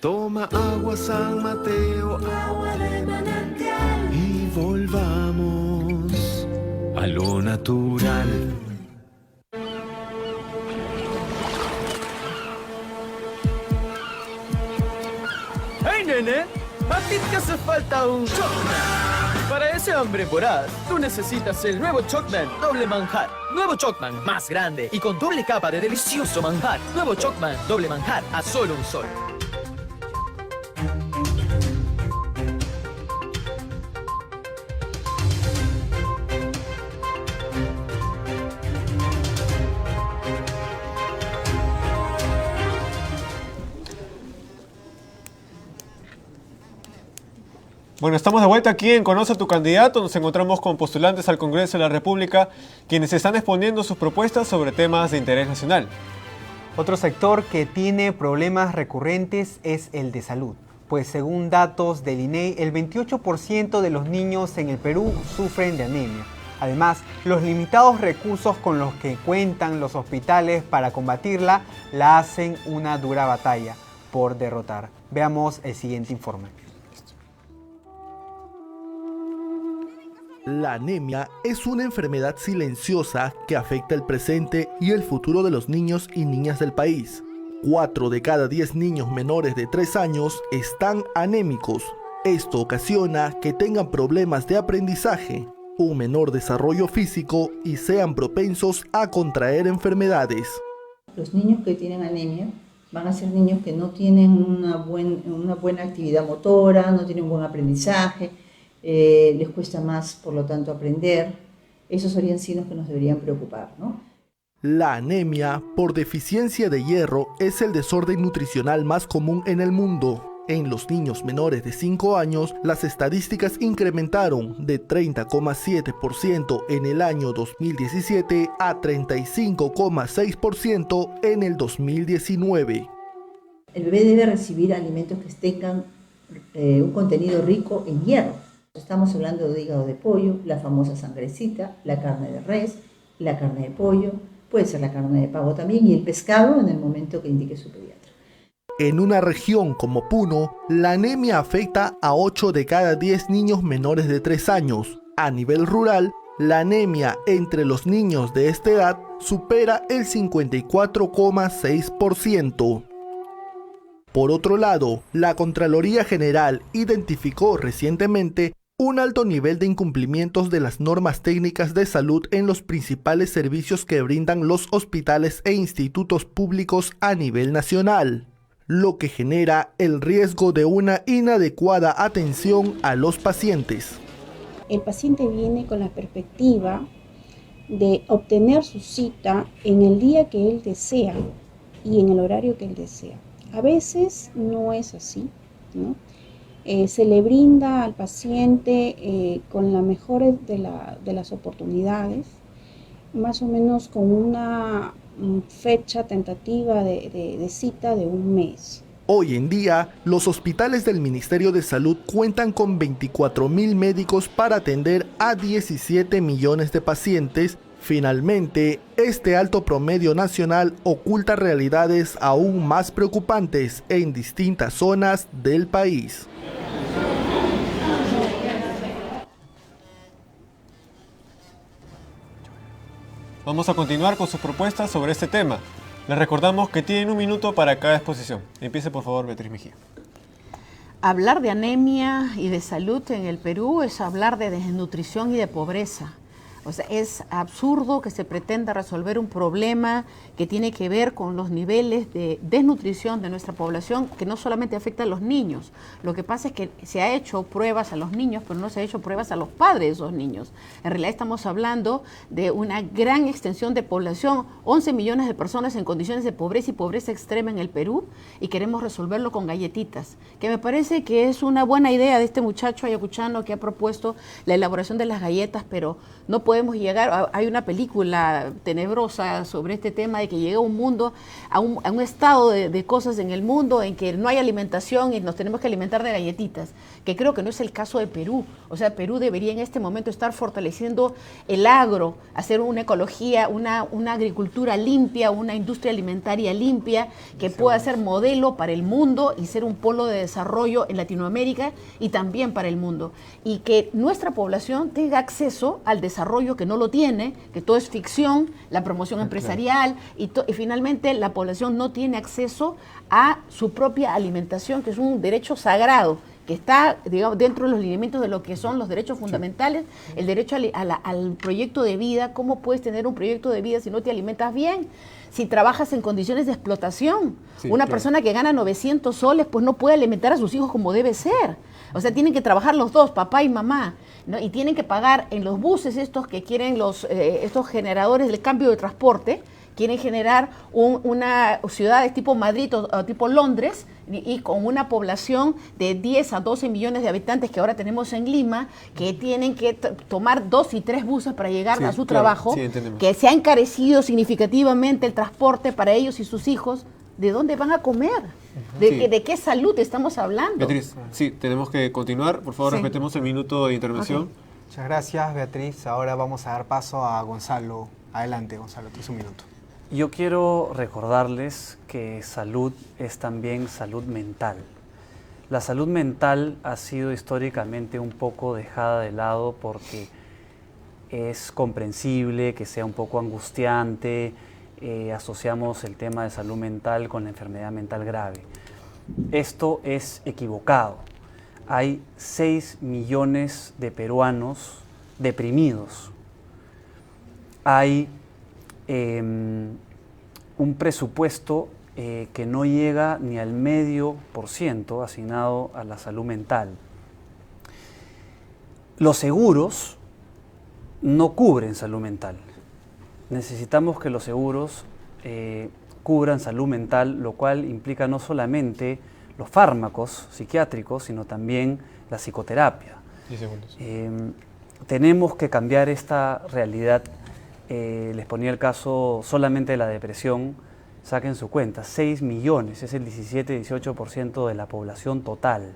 Toma agua San Mateo, agua de manantial. Y volvamos a lo natural. ¡Hey, nene! A ti te hace falta un Chocman. Para ese hambre voraz, tú necesitas el nuevo Chocman doble manjar. Nuevo Chocman más grande y con doble capa de delicioso manjar. Nuevo Chocman doble manjar a solo un sol. Bueno, estamos de vuelta aquí en Conoce a tu candidato. Nos encontramos con postulantes al Congreso de la República, quienes están exponiendo sus propuestas sobre temas de interés nacional. Otro sector que tiene problemas recurrentes es el de salud, pues según datos del INEI, el 28% de los niños en el Perú sufren de anemia. Además, los limitados recursos con los que cuentan los hospitales para combatirla la hacen una dura batalla por derrotar. Veamos el siguiente informe. La anemia es una enfermedad silenciosa que afecta el presente y el futuro de los niños y niñas del país. 4 de cada 10 niños menores de 3 años están anémicos. Esto ocasiona que tengan problemas de aprendizaje, un menor desarrollo físico y sean propensos a contraer enfermedades. Los niños que tienen anemia van a ser niños que no tienen una buena actividad motora, no tienen un buen aprendizaje, les cuesta más, por lo tanto, aprender. Esos serían signos que nos deberían preocupar, ¿no? La anemia por deficiencia de hierro es el desorden nutricional más común en el mundo. En los niños menores de 5 años, las estadísticas incrementaron de 30,7% en el año 2017 a 35,6% en el 2019. El bebé debe recibir alimentos que tengan un contenido rico en hierro. Estamos hablando de hígado de pollo, la famosa sangrecita, la carne de res, la carne de pollo, puede ser la carne de pavo también, y el pescado en el momento que indique su pediatra. En una región como Puno, la anemia afecta a 8 de cada 10 niños menores de 3 años. A nivel rural, la anemia entre los niños de esta edad supera el 54,6%. Por otro lado, la Contraloría General identificó recientemente un alto nivel de incumplimientos de las normas técnicas de salud en los principales servicios que brindan los hospitales e institutos públicos a nivel nacional, lo que genera el riesgo de una inadecuada atención a los pacientes. El paciente viene con la perspectiva de obtener su cita en el día que él desea y en el horario que él desea. A veces no es así, ¿no? Se le brinda al paciente con la mejor de las oportunidades, más o menos con una fecha tentativa de cita de un mes. Hoy en día, los hospitales del Ministerio de Salud cuentan con 24.000 médicos para atender a 17 millones de pacientes. Finalmente, este alto promedio nacional oculta realidades aún más preocupantes en distintas zonas del país. Vamos a continuar con sus propuestas sobre este tema. Les recordamos que tienen 1 minuto para cada exposición. Empiece por favor, Beatriz Mejía. Hablar de anemia y de salud en el Perú es hablar de desnutrición y de pobreza. O sea, es absurdo que se pretenda resolver un problema que tiene que ver con los niveles de desnutrición de nuestra población, que no solamente afecta a los niños. Lo que pasa es que se ha hecho pruebas a los niños, pero no se ha hecho pruebas a los padres de esos niños. En realidad estamos hablando de una gran extensión de población, 11 millones de personas en condiciones de pobreza y pobreza extrema en el Perú, y queremos resolverlo con galletitas, que me parece que es una buena idea de este muchacho ayacuchano que ha propuesto la elaboración de las galletas, pero no podemos llegar. Hay una película tenebrosa sobre este tema de que llega un mundo, a un estado de cosas en el mundo en que no hay alimentación y nos tenemos que alimentar de galletitas, que creo que no es el caso de Perú. O sea, Perú debería en este momento estar fortaleciendo el agro, hacer una ecología, una agricultura limpia, una industria alimentaria limpia, que pueda ser modelo para el mundo y ser un polo de desarrollo en Latinoamérica y también para el mundo. Y que nuestra población tenga acceso al desarrollo que no lo tiene, que todo es ficción, la promoción empresarial, y finalmente la población no tiene acceso a su propia alimentación, que es un derecho sagrado, que está, digamos, dentro de los lineamientos de lo que son los derechos fundamentales, el derecho al proyecto de vida. ¿Cómo puedes tener un proyecto de vida si no te alimentas bien? Si trabajas en condiciones de explotación. Una persona que gana 900 soles, pues no puede alimentar a sus hijos como debe ser. O sea, tienen que trabajar los dos, papá y mamá, ¿no? Y tienen que pagar en los buses estos que quieren estos generadores del cambio de transporte, quieren generar una ciudad de tipo Madrid o tipo Londres, y con una población de 10 a 12 millones de habitantes que ahora tenemos en Lima, que tienen que tomar 2 y 3 buses para llegar a su trabajo, que se ha encarecido significativamente el transporte para ellos y sus hijos. ¿De dónde van a comer? ¿De qué salud estamos hablando? Beatriz, sí, tenemos que continuar. Por favor, respetemos el minuto de intervención. Okay. Muchas gracias, Beatriz. Ahora vamos a dar paso a Gonzalo. Adelante, Gonzalo, tienes 1 minuto. Yo quiero recordarles que salud es también salud mental. La salud mental ha sido históricamente un poco dejada de lado porque es comprensible que sea un poco angustiante. Asociamos el tema de salud mental con la enfermedad mental grave. Esto es equivocado. Hay 6 millones de peruanos deprimidos. Hay un presupuesto que no llega ni al 0,5% asignado a la salud mental. Los seguros no cubren salud mental. Necesitamos que los seguros cubran salud mental, lo cual implica no solamente los fármacos psiquiátricos, sino también la psicoterapia. 10 segundos. Tenemos que cambiar esta realidad. Les ponía el caso solamente de la depresión. Saquen su cuenta, 6 millones, es el 17-18% de la población total.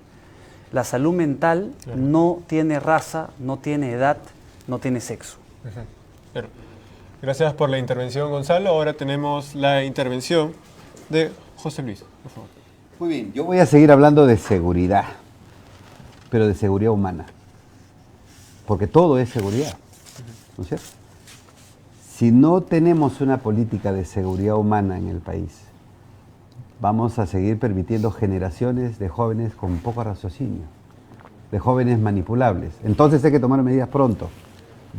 La salud mental no tiene raza, no tiene edad, no tiene sexo. Claro. Gracias por la intervención, Gonzalo. Ahora tenemos la intervención de José Luis, por favor. Muy bien, yo voy a seguir hablando de seguridad, pero de seguridad humana, porque todo es seguridad, ¿no es cierto? Si no tenemos una política de seguridad humana en el país, vamos a seguir permitiendo generaciones de jóvenes con poco raciocinio, de jóvenes manipulables. Entonces hay que tomar medidas pronto,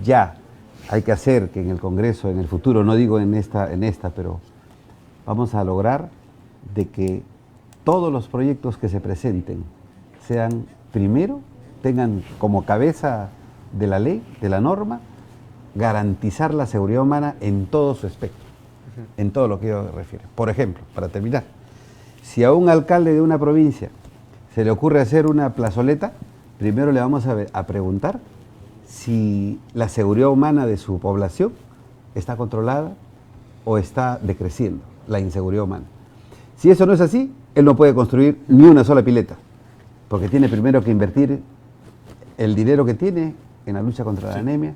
ya. Hay que hacer que en el Congreso, en el futuro, no digo en esta, pero vamos a lograr de que todos los proyectos que se presenten sean, primero, tengan como cabeza de la ley, de la norma, garantizar la seguridad humana en todo su espectro, en todo lo que yo refiero. Por ejemplo, para terminar, si a un alcalde de una provincia se le ocurre hacer una plazoleta, primero le vamos a preguntar si la seguridad humana de su población está controlada o está decreciendo la inseguridad humana. Si eso no es así, él no puede construir ni una sola pileta, porque tiene primero que invertir el dinero que tiene en la lucha contra la anemia,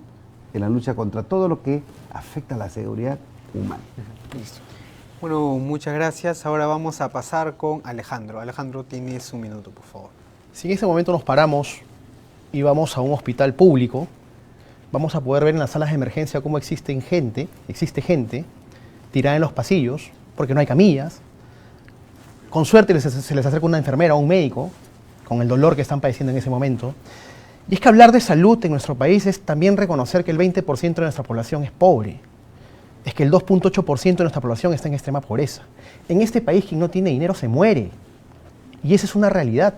en la lucha contra todo lo que afecta a la seguridad humana. Listo. Bueno, muchas gracias. Ahora vamos a pasar con Alejandro. Alejandro, tienes un minuto, por favor. Si en ese momento nos paramos y vamos a un hospital público, vamos a poder ver en las salas de emergencia cómo existe gente tirada en los pasillos, porque no hay camillas. Con suerte se les acerca una enfermera o un médico, con el dolor que están padeciendo en ese momento. Y es que hablar de salud en nuestro país es también reconocer que el 20% de nuestra población es pobre. Es que el 2.8% de nuestra población está en extrema pobreza. En este país quien no tiene dinero se muere. Y esa es una realidad.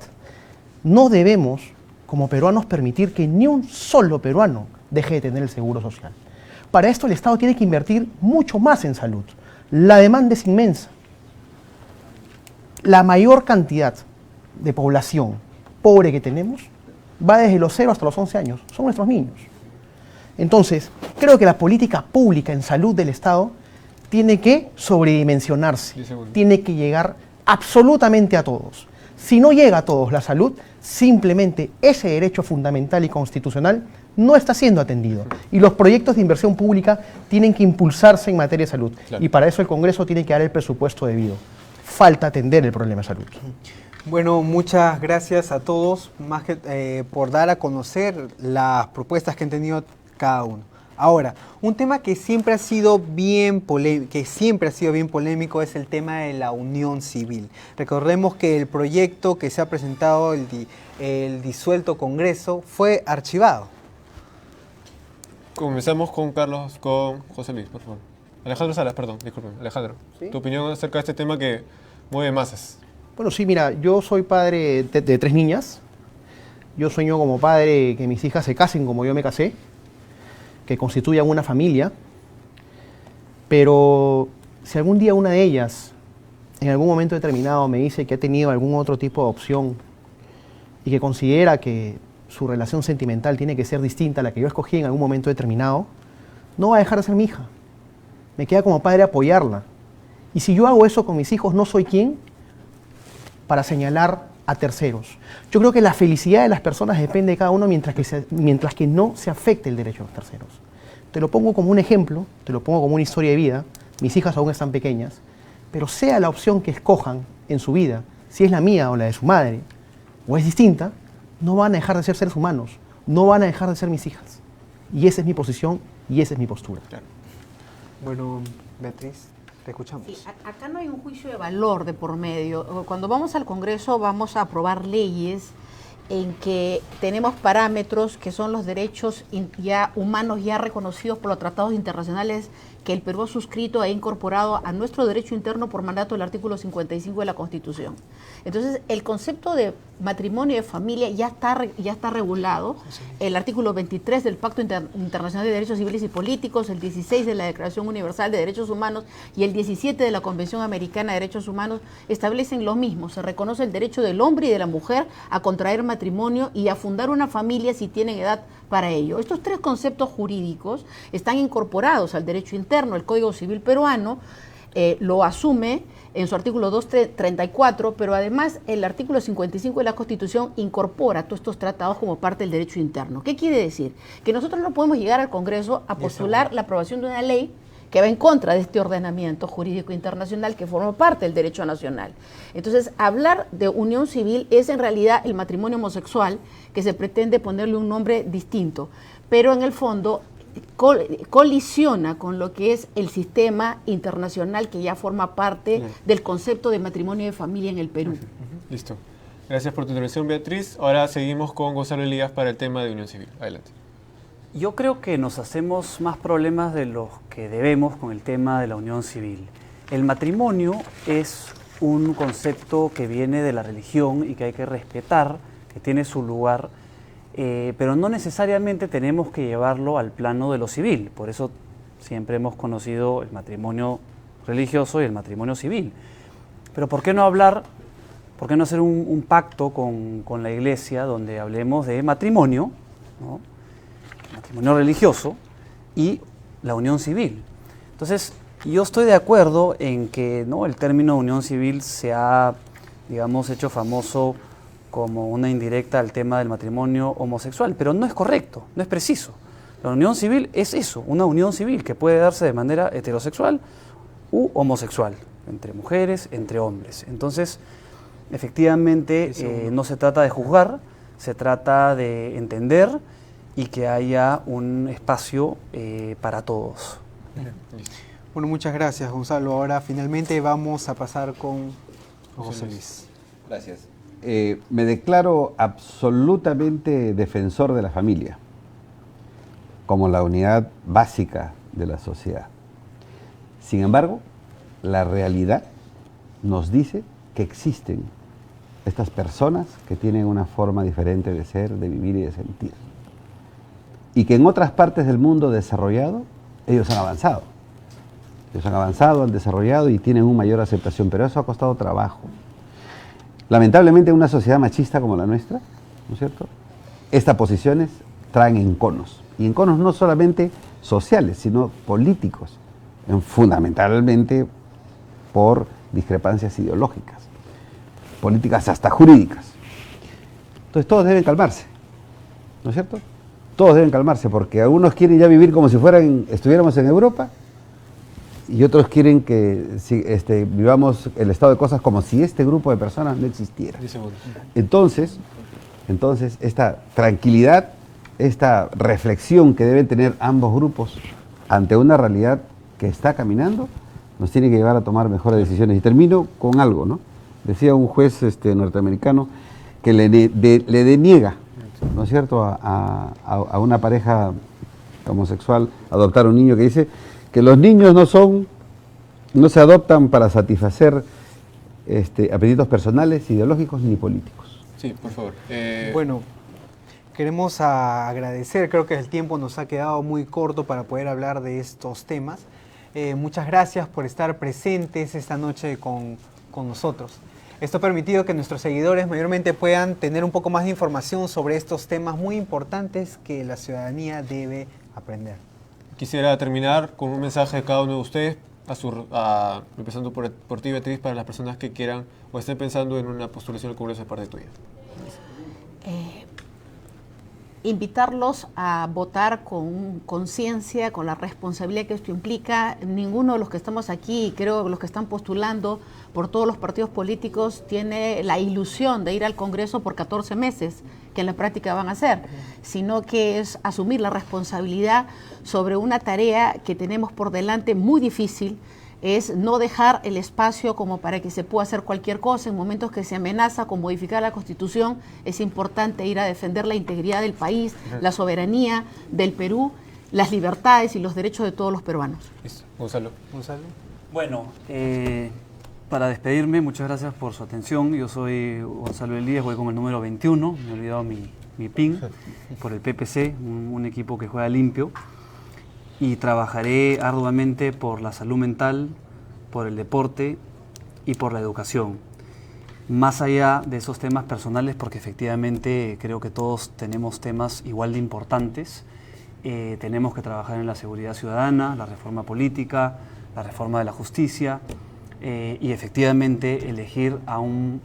No debemos, como peruanos, permitir que ni un solo peruano deje de tener el seguro social. Para esto el Estado tiene que invertir mucho más en salud. La demanda es inmensa. La mayor cantidad de población pobre que tenemos va desde los 0 hasta los 11 años. Son nuestros niños. Entonces, creo que la política pública en salud del Estado tiene que sobredimensionarse. Tiene que llegar absolutamente a todos. Si no llega a todos la salud, simplemente ese derecho fundamental y constitucional no está siendo atendido. Y los proyectos de inversión pública tienen que impulsarse en materia de salud. Claro. Y para eso el Congreso tiene que dar el presupuesto debido. Falta atender el problema de salud. Bueno, muchas gracias a todos más que, por dar a conocer las propuestas que han tenido cada uno. Ahora, un tema que siempre ha sido bien polémico es el tema de la unión civil. Recordemos que el proyecto que se ha presentado el disuelto Congreso fue archivado. Comenzamos con José Luis, por favor. Alejandro Salas, perdón, disculpen. Alejandro, ¿Sí? tu opinión acerca de este tema que mueve masas. Bueno, sí, mira, yo soy padre de 3 niñas. Yo sueño como padre que mis hijas se casen como yo me casé, que constituyan una familia, pero si algún día una de ellas, en algún momento determinado, me dice que ha tenido algún otro tipo de opción y que considera que su relación sentimental tiene que ser distinta a la que yo escogí en algún momento determinado, no va a dejar de ser mi hija. Me queda como padre apoyarla. Y si yo hago eso con mis hijos, no soy quien para señalar a terceros. Yo creo que la felicidad de las personas depende de cada uno mientras que no se afecte el derecho de los terceros. Te lo pongo como un ejemplo, te lo pongo como una historia de vida. Mis hijas aún están pequeñas, pero sea la opción que escojan en su vida, si es la mía o la de su madre, o es distinta, no van a dejar de ser seres humanos, no van a dejar de ser mis hijas. Y esa es mi posición y esa es mi postura. Claro. Bueno, Beatriz, te escuchamos. Sí, acá no hay un juicio de valor de por medio. Cuando vamos al Congreso vamos a aprobar leyes en que tenemos parámetros que son los derechos ya humanos ya reconocidos por los tratados internacionales que el Perú ha suscrito e incorporado a nuestro derecho interno por mandato del artículo 55 de la Constitución. Entonces, el concepto de matrimonio y de familia ya está regulado. Sí. El artículo 23 del Pacto Internacional de Derechos Civiles y Políticos, el 16 de la Declaración Universal de Derechos Humanos y el 17 de la Convención Americana de Derechos Humanos establecen lo mismo. Se reconoce el derecho del hombre y de la mujer a contraer matrimonio y a fundar una familia si tienen edad para ello. Estos 3 conceptos jurídicos están incorporados al derecho interno. El Código Civil peruano lo asume en su artículo 234, pero además el artículo 55 de la Constitución incorpora todos estos tratados como parte del derecho interno. ¿Qué quiere decir? Que nosotros no podemos llegar al Congreso a postular la aprobación de una ley que va en contra de este ordenamiento jurídico internacional que forma parte del derecho nacional. Entonces, hablar de unión civil es en realidad el matrimonio homosexual, que se pretende ponerle un nombre distinto, pero en el fondo colisiona con lo que es el sistema internacional que ya forma parte del concepto de matrimonio y de familia en el Perú. Listo. Gracias por tu intervención, Beatriz. Ahora seguimos con Gonzalo Elías para el tema de unión civil. Adelante. Yo creo que nos hacemos más problemas de los que debemos con el tema de la unión civil. El matrimonio es un concepto que viene de la religión y que hay que respetar, que tiene su lugar, pero no necesariamente tenemos que llevarlo al plano de lo civil. Por eso siempre hemos conocido el matrimonio religioso y el matrimonio civil. Pero ¿por qué no hablar, por qué no hacer un pacto con la iglesia donde hablemos de matrimonio, ¿no? Matrimonio religioso y la unión civil? Entonces, yo estoy de acuerdo en que, ¿no?, el término unión civil se ha digamos, hecho famoso como una indirecta al tema del matrimonio homosexual, pero no es correcto, no es preciso. La unión civil es eso, una unión civil que puede darse de manera heterosexual u homosexual, entre mujeres, entre hombres. Entonces, efectivamente, no se trata de juzgar, se trata de entender y que haya un espacio para todos. Bueno, muchas gracias, Gonzalo. Ahora finalmente vamos a pasar con José Luis. Gracias. Me declaro absolutamente defensor de la familia como la unidad básica de la sociedad. Sin embargo, la realidad nos dice que existen estas personas que tienen una forma diferente de ser, de vivir y de sentir. Y que en otras partes del mundo desarrollado, ellos han avanzado. Ellos han avanzado, han desarrollado y tienen una mayor aceptación, pero eso ha costado trabajo. Lamentablemente en una sociedad machista como la nuestra, ¿no es cierto?, estas posiciones traen enconos. Y enconos no solamente sociales, sino políticos, fundamentalmente por discrepancias ideológicas, políticas hasta jurídicas. Entonces todos deben calmarse, ¿no es cierto? Todos deben calmarse porque algunos quieren ya vivir como si estuviéramos en Europa y otros quieren que vivamos el estado de cosas como si este grupo de personas no existiera. Entonces esta tranquilidad, esta reflexión que deben tener ambos grupos ante una realidad que está caminando, nos tiene que llevar a tomar mejores decisiones. Y termino con algo, ¿no? Decía un juez norteamericano que le deniega, ¿no es cierto?, a una pareja homosexual adoptar un niño, que dice que los niños no se adoptan para satisfacer apetitos personales, ideológicos ni políticos. Sí, por favor. Bueno, queremos agradecer, creo que el tiempo nos ha quedado muy corto para poder hablar de estos temas. Muchas gracias por estar presentes esta noche con nosotros. Esto ha permitido que nuestros seguidores mayormente puedan tener un poco más de información sobre estos temas muy importantes que la ciudadanía debe aprender. Quisiera terminar con un mensaje de cada uno de ustedes, empezando por ti, Beatriz, para las personas que quieran o estén pensando en una postulación al Congreso de parte tuya. Invitarlos a votar con conciencia, con la responsabilidad que esto implica. Ninguno de los que estamos aquí, y creo los que están postulando por todos los partidos políticos, tiene la ilusión de ir al Congreso por 14 meses, que en la práctica van a hacer, sino que es asumir la responsabilidad sobre una tarea que tenemos por delante muy difícil. Es no dejar el espacio como para que se pueda hacer cualquier cosa. En momentos que se amenaza con modificar la Constitución, es importante ir a defender la integridad del país, la soberanía del Perú, las libertades y los derechos de todos los peruanos. Listo. Gonzalo. Bueno, para despedirme, muchas gracias por su atención. Yo soy Gonzalo Elías, voy con el número 21, me he olvidado mi PIN, por el PPC, un equipo que juega limpio. Y trabajaré arduamente por la salud mental, por el deporte y por la educación. Más allá de esos temas personales, porque efectivamente creo que todos tenemos temas igual de importantes, tenemos que trabajar en la seguridad ciudadana, la reforma política, la reforma de la justicia y efectivamente elegir a un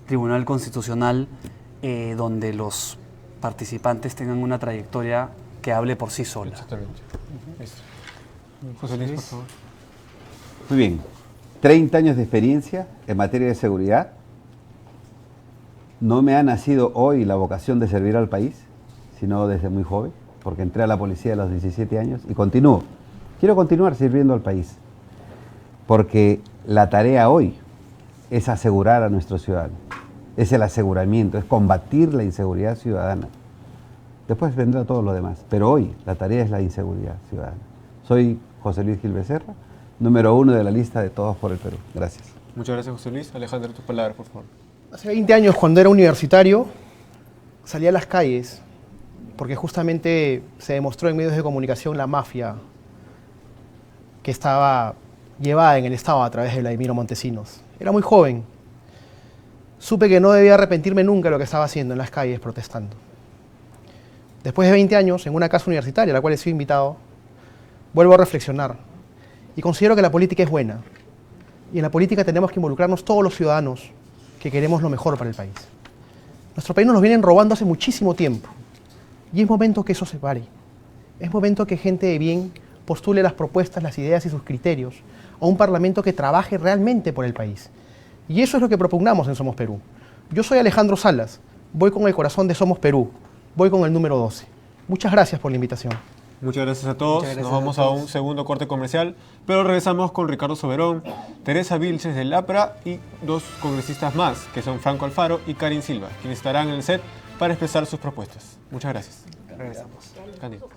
tribunal constitucional donde los participantes tengan una trayectoria que hable por sí sola. Exactamente. José Luis, por favor. Muy bien. 30 años de experiencia en materia de seguridad. No me ha nacido hoy la vocación de servir al país, sino desde muy joven, porque entré a la policía a los 17 años y continúo. Quiero continuar sirviendo al país, porque la tarea hoy es asegurar a nuestros ciudadanos. Es el aseguramiento, es combatir la inseguridad ciudadana. Después vendrá todo lo demás, pero hoy la tarea es la inseguridad ciudadana. Soy José Luis Gil Becerra, número 1 de la lista de Todos por el Perú. Gracias. Muchas gracias, José Luis. Alejandro, tus palabras, por favor. Hace 20 años, cuando era universitario, salí a las calles porque justamente se demostró en medios de comunicación la mafia que estaba llevada en el Estado a través de Vladimiro Montesinos. Era muy joven. Supe que no debía arrepentirme nunca de lo que estaba haciendo en las calles protestando. Después de 20 años, en una casa universitaria a la cual he sido invitado, vuelvo a reflexionar y considero que la política es buena. Y en la política tenemos que involucrarnos todos los ciudadanos que queremos lo mejor para el país. Nuestro país nos lo vienen robando hace muchísimo tiempo y es momento que eso se pare. Es momento que gente de bien postule las propuestas, las ideas y sus criterios a un parlamento que trabaje realmente por el país. Y eso es lo que propugnamos en Somos Perú. Yo soy Alejandro Salas, voy con el corazón de Somos Perú, voy con el número 12. Muchas gracias por la invitación. Muchas gracias a todos. Nos vamos a un segundo corte comercial, pero regresamos con Ricardo Soberón, Teresa Vilches del APRA y dos congresistas más, que son Franco Alfaro y Karin Silva, quienes estarán en el set para expresar sus propuestas. Muchas gracias. Regresamos. Cándido.